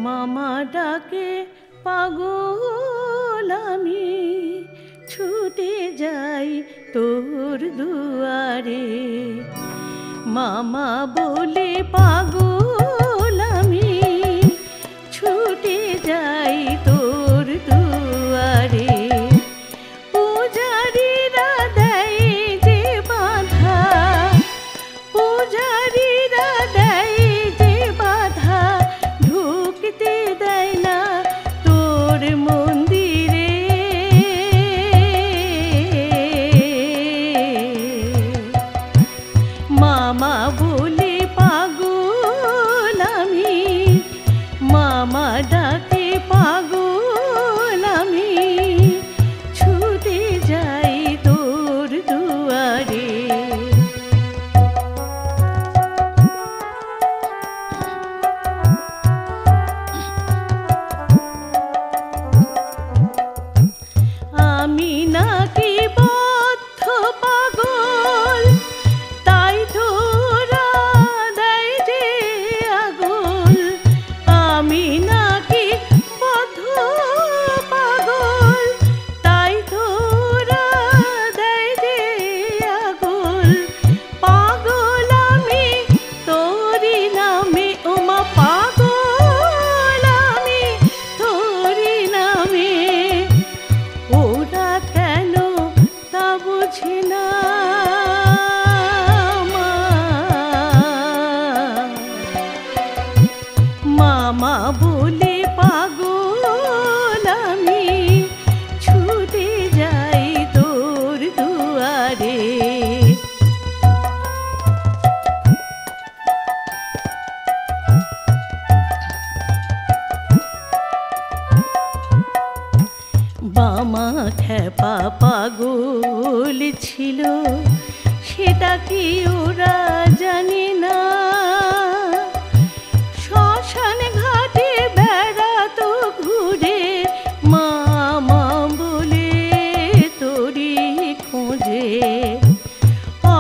মামা ডাকে পাগল আমি, ছুটে যাই তোর দুয়ারে। মামা বলে পাগল আমি, ছুটে যাই তোর দুয়ারে। পূজারীরা দেয় যে বাধা, পূজারীরা দেয় যে বাধা, ঢুকতে দেয় না তোর মন্দিরে। মামা বলে পাগল আমি, মামা ডাকে পাগল আমি, ছুটে যাই তোর দুয়ারে। আমি নাকি বদ্ধ পাগল, তাই তোরা দেয় যে আগুল। আমি নাকি বদ্ধ পাগল, তাই তোরা দেয় যে আগুল। পাগল আমি তোরি নামে, ওমা পাগল আমি তোরি নামে। ওরা কেন তা বুঝি না, মামা বলে পাগল আমি, ছুটে যাই তোর দুয়ারে। বামা খেপা পাগল ছিল, সেটা কি ওরা জানে না? শ্মশান ঘাটে বেড়াতো ঘুরে, মামা বলে তোরি খোঁজে।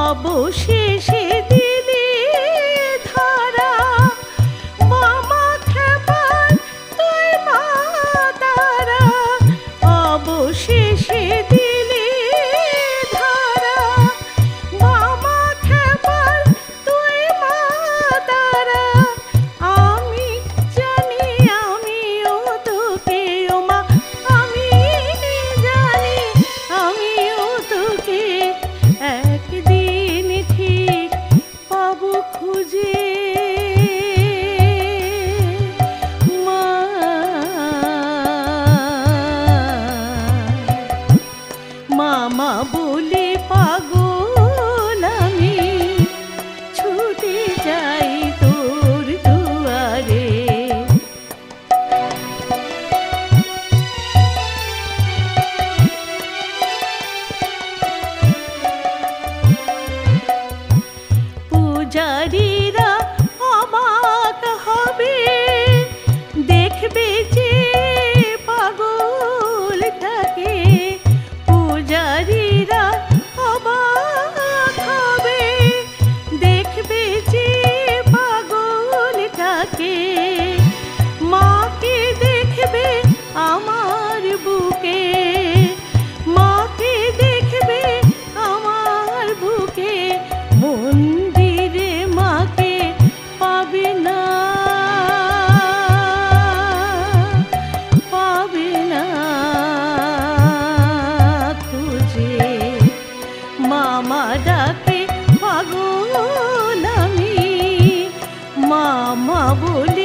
অবশেষে দিলি ধারা, মামা খেপার তুই মা তারা। অবশেষে দিলি ধারা, মামা খেপার তুই মা তারা। আমি জানি আমিও তোকে, ওমা আমি জানি আমিও তোকে একদিন ঠিক পাবো খুঁজে। মামা বলে পাগল আমি, ছুটে যাই তোর দুয়ারে। পূজারীরা অবাক হবে, দেখবে যে পাগলটাকে। পূজারীরা অবাক হবে, দেখবে যে পাগলটাকে। মাকে দেখবে আমার বুকে, মাকে দেখবে আমার বুকে। মন্দিরে মাকে পাবে না, পাবে না খুঁজে। মামা ডাকে পাগল আমি, মামা বলে